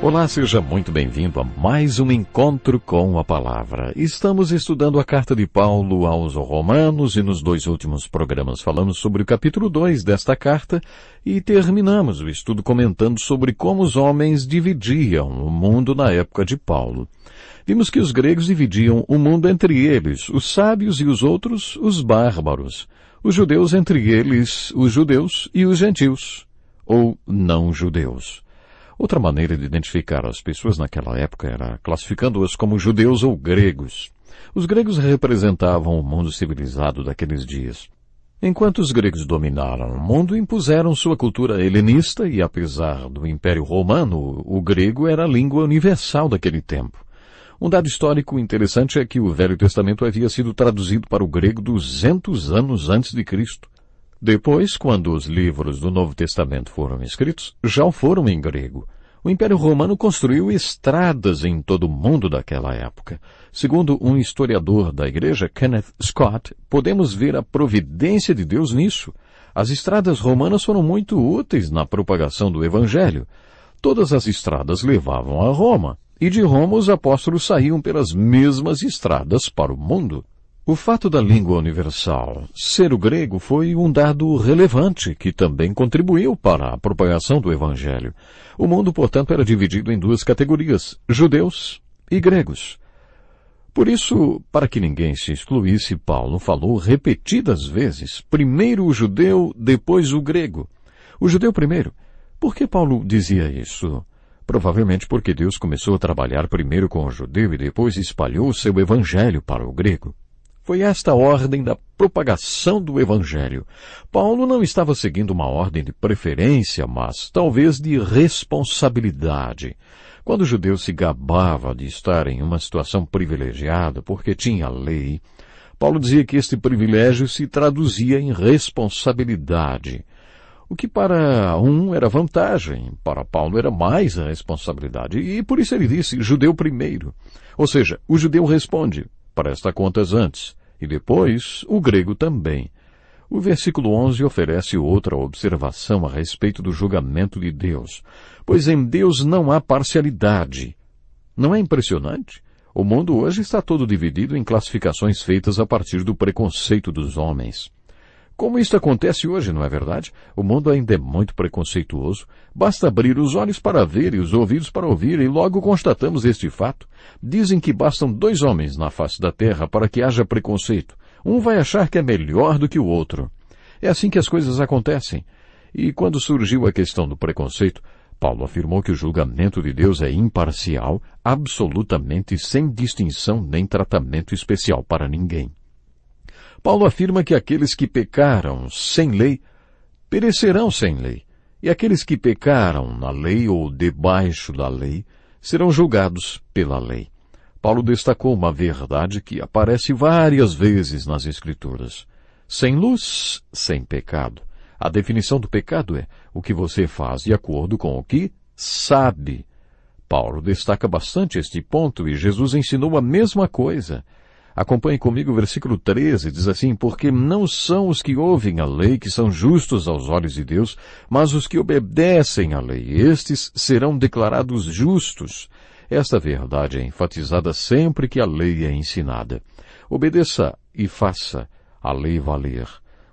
Olá, seja muito bem-vindo a mais um Encontro com a Palavra. Estamos estudando a carta de Paulo aos Romanos e nos 2 últimos programas falamos sobre o capítulo 2 desta carta e terminamos o estudo comentando sobre como os homens dividiam o mundo na época de Paulo. Vimos que os gregos dividiam o mundo entre eles, os sábios, e os outros, os bárbaros. Os judeus entre eles, os judeus e os gentios, ou não-judeus. Outra maneira de identificar as pessoas naquela época era classificando-as como judeus ou gregos. Os gregos representavam o mundo civilizado daqueles dias. Enquanto os gregos dominaram o mundo, impuseram sua cultura helenista e, apesar do Império Romano, o grego era a língua universal daquele tempo. Um dado histórico interessante é que o Velho Testamento havia sido traduzido para o grego 200 anos antes de Cristo. Depois, quando os livros do Novo Testamento foram escritos, já o foram em grego. O Império Romano construiu estradas em todo o mundo daquela época. Segundo um historiador da igreja, Kenneth Scott, podemos ver a providência de Deus nisso. As estradas romanas foram muito úteis na propagação do Evangelho. Todas as estradas levavam a Roma, e de Roma os apóstolos saíam pelas mesmas estradas para o mundo. O fato da língua universal ser o grego foi um dado relevante que também contribuiu para a propagação do Evangelho. O mundo, portanto, era dividido em 2 categorias, judeus e gregos. Por isso, para que ninguém se excluísse, Paulo falou repetidas vezes, primeiro o judeu, depois o grego. O judeu primeiro. Por que Paulo dizia isso? Provavelmente porque Deus começou a trabalhar primeiro com o judeu e depois espalhou o seu Evangelho para o grego. Foi esta a ordem da propagação do Evangelho. Paulo não estava seguindo uma ordem de preferência, mas talvez de responsabilidade. Quando o judeu se gabava de estar em uma situação privilegiada porque tinha a lei, Paulo dizia que este privilégio se traduzia em responsabilidade. O que para um era vantagem, para Paulo era mais a responsabilidade. E por isso ele disse, judeu primeiro. Ou seja, o judeu responde, presta contas antes, e depois o grego também. O versículo 11 oferece outra observação a respeito do julgamento de Deus, pois em Deus não há parcialidade. Não é impressionante? O mundo hoje está todo dividido em classificações feitas a partir do preconceito dos homens. Como isto acontece hoje, não é verdade? O mundo ainda é muito preconceituoso. Basta abrir os olhos para ver e os ouvidos para ouvir, e logo constatamos este fato. Dizem que bastam 2 homens na face da terra para que haja preconceito. Um vai achar que é melhor do que o outro. É assim que as coisas acontecem. E quando surgiu a questão do preconceito, Paulo afirmou que o julgamento de Deus é imparcial, absolutamente sem distinção nem tratamento especial para ninguém. Paulo afirma que aqueles que pecaram sem lei, perecerão sem lei, e aqueles que pecaram na lei ou debaixo da lei, serão julgados pela lei. Paulo destacou uma verdade que aparece várias vezes nas Escrituras. Sem luz, sem pecado. A definição do pecado é o que você faz de acordo com o que sabe. Paulo destaca bastante este ponto e Jesus ensinou a mesma coisa. Acompanhe comigo o versículo 13, diz assim, porque não são os que ouvem a lei que são justos aos olhos de Deus, mas os que obedecem à lei, estes serão declarados justos. Esta verdade é enfatizada sempre que a lei é ensinada. Obedeça e faça a lei valer.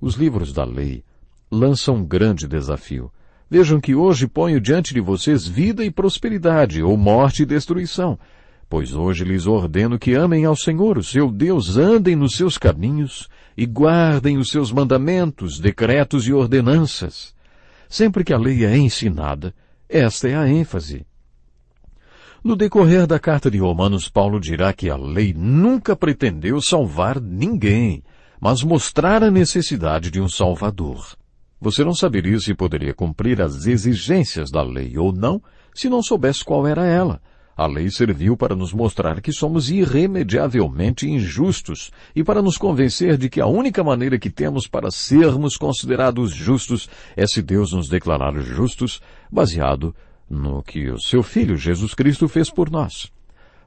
Os livros da lei lançam um grande desafio. Vejam que hoje ponho diante de vocês vida e prosperidade, ou morte e destruição. Pois hoje lhes ordeno que amem ao Senhor, o seu Deus, andem nos seus caminhos e guardem os seus mandamentos, decretos e ordenanças. Sempre que a lei é ensinada, esta é a ênfase. No decorrer da carta de Romanos, Paulo dirá que a lei nunca pretendeu salvar ninguém, mas mostrar a necessidade de um Salvador. Você não saberia se poderia cumprir as exigências da lei ou não, se não soubesse qual era ela. A lei serviu para nos mostrar que somos irremediavelmente injustos e para nos convencer de que a única maneira que temos para sermos considerados justos é se Deus nos declarar justos, baseado no que o seu Filho Jesus Cristo fez por nós.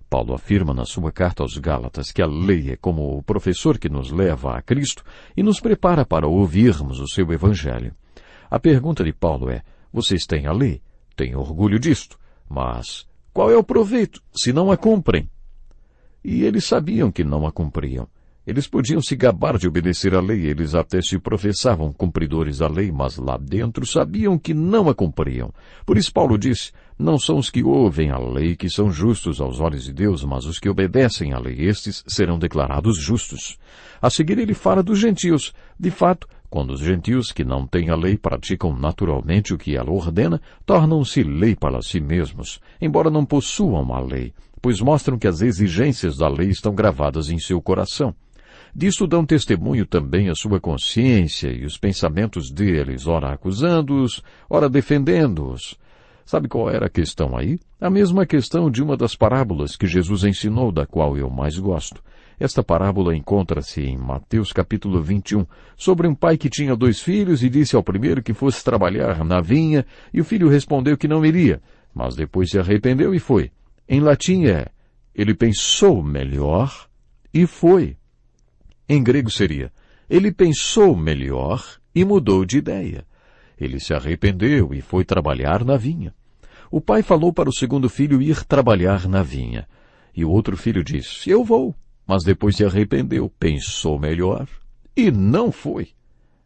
Paulo afirma na sua carta aos Gálatas que a lei é como o professor que nos leva a Cristo e nos prepara para ouvirmos o seu Evangelho. A pergunta de Paulo é, vocês têm a lei? Têm orgulho disto? Mas qual é o proveito, se não a cumprem? E eles sabiam que não a cumpriam. Eles podiam se gabar de obedecer à lei, eles até se professavam cumpridores da lei, mas lá dentro sabiam que não a cumpriam. Por isso Paulo disse, não são os que ouvem a lei que são justos aos olhos de Deus, mas os que obedecem à lei, estes serão declarados justos. A seguir ele fala dos gentios. De fato, quando os gentios que não têm a lei praticam naturalmente o que ela ordena, tornam-se lei para si mesmos, embora não possuam a lei, pois mostram que as exigências da lei estão gravadas em seu coração. Disto dão testemunho também a sua consciência e os pensamentos deles, ora acusando-os, ora defendendo-os. Sabe qual era a questão aí? A mesma questão de uma das parábolas que Jesus ensinou, da qual eu mais gosto. Esta parábola encontra-se em Mateus capítulo 21, sobre um pai que tinha 2 filhos e disse ao primeiro que fosse trabalhar na vinha, e o filho respondeu que não iria, mas depois se arrependeu e foi. Em latim ele pensou melhor e foi. Em grego seria, ele pensou melhor e mudou de ideia. Ele se arrependeu e foi trabalhar na vinha. O pai falou para o segundo filho ir trabalhar na vinha. E o outro filho disse, eu vou. Mas depois se arrependeu, pensou melhor e não foi.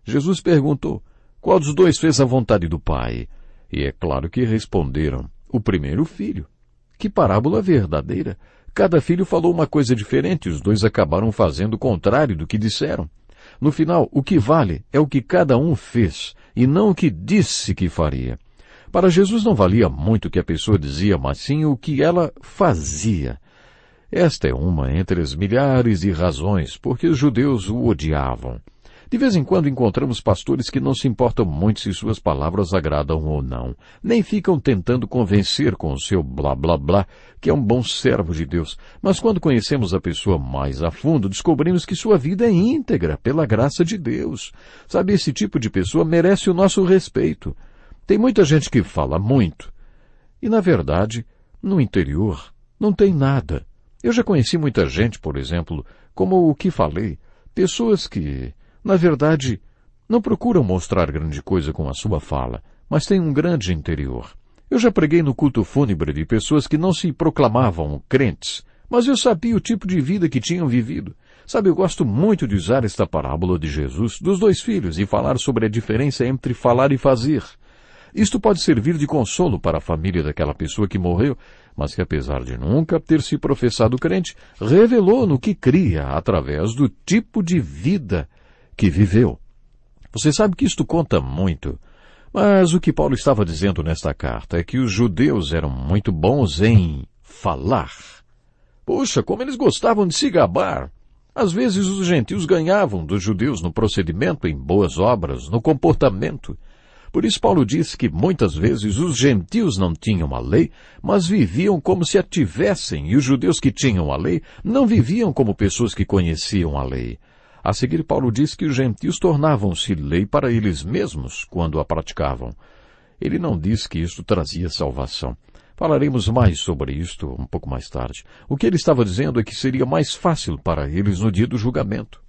Jesus perguntou, qual dos 2 fez a vontade do pai? E é claro que responderam, o primeiro filho. Que parábola verdadeira! Cada filho falou uma coisa diferente, os 2 acabaram fazendo o contrário do que disseram. No final, o que vale é o que cada um fez, e não o que disse que faria. Para Jesus não valia muito o que a pessoa dizia, mas sim o que ela fazia. Esta é uma entre as milhares de razões porque os judeus o odiavam. De vez em quando encontramos pastores que não se importam muito se suas palavras agradam ou não, nem ficam tentando convencer com o seu blá blá blá que é um bom servo de Deus. Mas quando conhecemos a pessoa mais a fundo, descobrimos que sua vida é íntegra pela graça de Deus. Sabe, esse tipo de pessoa merece o nosso respeito. Tem muita gente que fala muito e, na verdade, no interior não tem nada. Eu já conheci muita gente, por exemplo, como o que falei, pessoas que, na verdade, não procuram mostrar grande coisa com a sua fala, mas têm um grande interior. Eu já preguei no culto fúnebre de pessoas que não se proclamavam crentes, mas eu sabia o tipo de vida que tinham vivido. Sabe, eu gosto muito de usar esta parábola de Jesus, dos 2 filhos, e falar sobre a diferença entre falar e fazer. Isto pode servir de consolo para a família daquela pessoa que morreu, mas que apesar de nunca ter se professado crente, revelou no que cria através do tipo de vida que viveu. Você sabe que isto conta muito, mas o que Paulo estava dizendo nesta carta é que os judeus eram muito bons em falar. Puxa, como eles gostavam de se gabar! Às vezes os gentios ganhavam dos judeus no procedimento, em boas obras, no comportamento. Por isso Paulo diz que muitas vezes os gentios não tinham a lei, mas viviam como se a tivessem, e os judeus que tinham a lei não viviam como pessoas que conheciam a lei. A seguir, Paulo diz que os gentios tornavam-se lei para eles mesmos quando a praticavam. Ele não diz que isto trazia salvação. Falaremos mais sobre isto um pouco mais tarde. O que ele estava dizendo é que seria mais fácil para eles no dia do julgamento.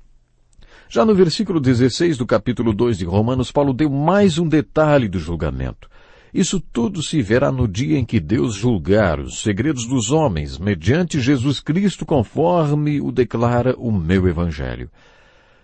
Já no versículo 16 do capítulo 2 de Romanos, Paulo deu mais um detalhe do julgamento. Isso tudo se verá no dia em que Deus julgar os segredos dos homens, mediante Jesus Cristo, conforme o declara o meu Evangelho.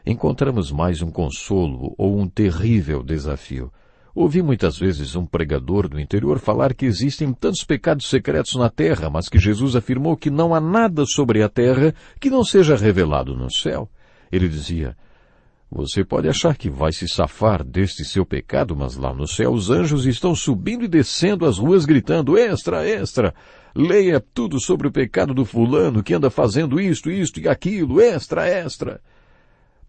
Encontramos mais um consolo ou um terrível desafio. Ouvi muitas vezes um pregador do interior falar que existem tantos pecados secretos na terra, mas que Jesus afirmou que não há nada sobre a terra que não seja revelado no céu. Ele dizia, você pode achar que vai se safar deste seu pecado, mas lá no céu os anjos estão subindo e descendo as ruas gritando, extra, extra, leia tudo sobre o pecado do fulano que anda fazendo isto e aquilo, extra, extra.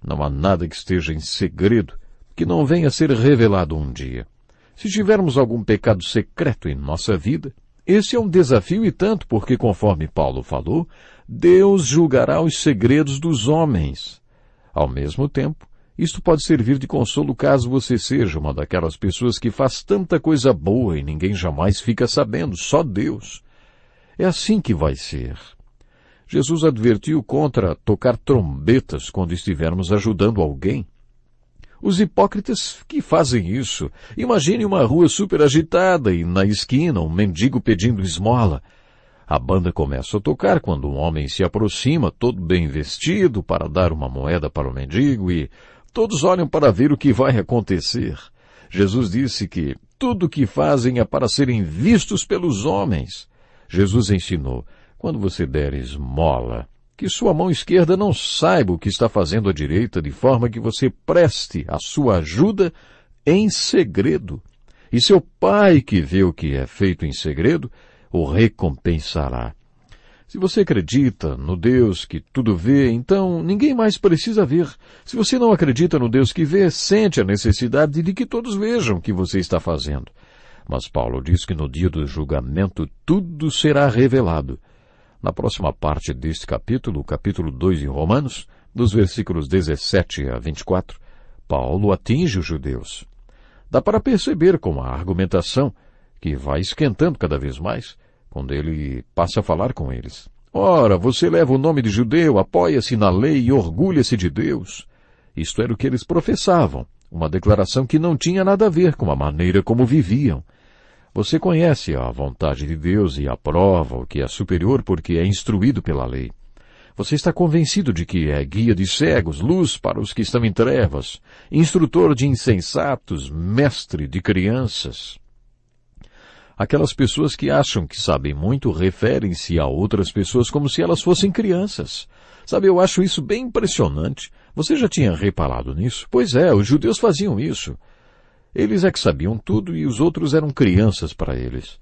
Não há nada que esteja em segredo, que não venha a ser revelado um dia. Se tivermos algum pecado secreto em nossa vida, esse é um desafio e tanto, porque conforme Paulo falou, Deus julgará os segredos dos homens. Ao mesmo tempo, isto pode servir de consolo caso você seja uma daquelas pessoas que faz tanta coisa boa e ninguém jamais fica sabendo, só Deus. É assim que vai ser. Jesus advertiu contra tocar trombetas quando estivermos ajudando alguém. Os hipócritas que fazem isso. Imagine uma rua super agitada e na esquina um mendigo pedindo esmola. A banda começa a tocar quando um homem se aproxima, todo bem vestido, para dar uma moeda para o mendigo e todos olham para ver o que vai acontecer. Jesus disse que tudo o que fazem é para serem vistos pelos homens. Jesus ensinou, quando você der esmola, que sua mão esquerda não saiba o que está fazendo a direita, de forma que você preste a sua ajuda em segredo. E seu Pai, que vê o que é feito em segredo, o recompensará. Se você acredita no Deus que tudo vê, então ninguém mais precisa ver. Se você não acredita no Deus que vê, sente a necessidade de que todos vejam o que você está fazendo. Mas Paulo diz que no dia do julgamento tudo será revelado. Na próxima parte deste capítulo, o capítulo 2 em Romanos, dos versículos 17 a 24, Paulo atinge os judeus. Dá para perceber com a argumentação, que vai esquentando cada vez mais, quando ele passa a falar com eles. Ora, você leva o nome de judeu, apoia-se na lei e orgulha-se de Deus. Isto era o que eles professavam, uma declaração que não tinha nada a ver com a maneira como viviam. Você conhece a vontade de Deus e aprova o que é superior porque é instruído pela lei. Você está convencido de que é guia de cegos, luz para os que estão em trevas, instrutor de insensatos, mestre de crianças. Aquelas pessoas que acham que sabem muito referem-se a outras pessoas como se elas fossem crianças. Sabe, eu acho isso bem impressionante. Você já tinha reparado nisso? Pois é, os judeus faziam isso. Eles é que sabiam tudo e os outros eram crianças para eles.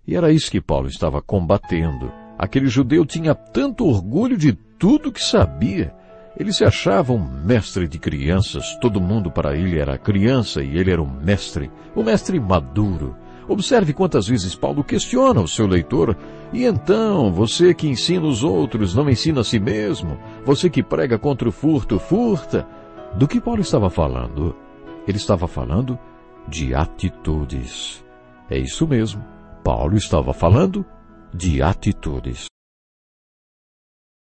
E era isso que Paulo estava combatendo. Aquele judeu tinha tanto orgulho de tudo que sabia. Ele se achava um mestre de crianças. Todo mundo para ele era criança e ele era um mestre maduro. Observe quantas vezes Paulo questiona o seu leitor. E então, você que ensina os outros, não ensina a si mesmo? Você que prega contra o furto, furta? Do que Paulo estava falando? Ele estava falando de atitudes. É isso mesmo. Paulo estava falando de atitudes.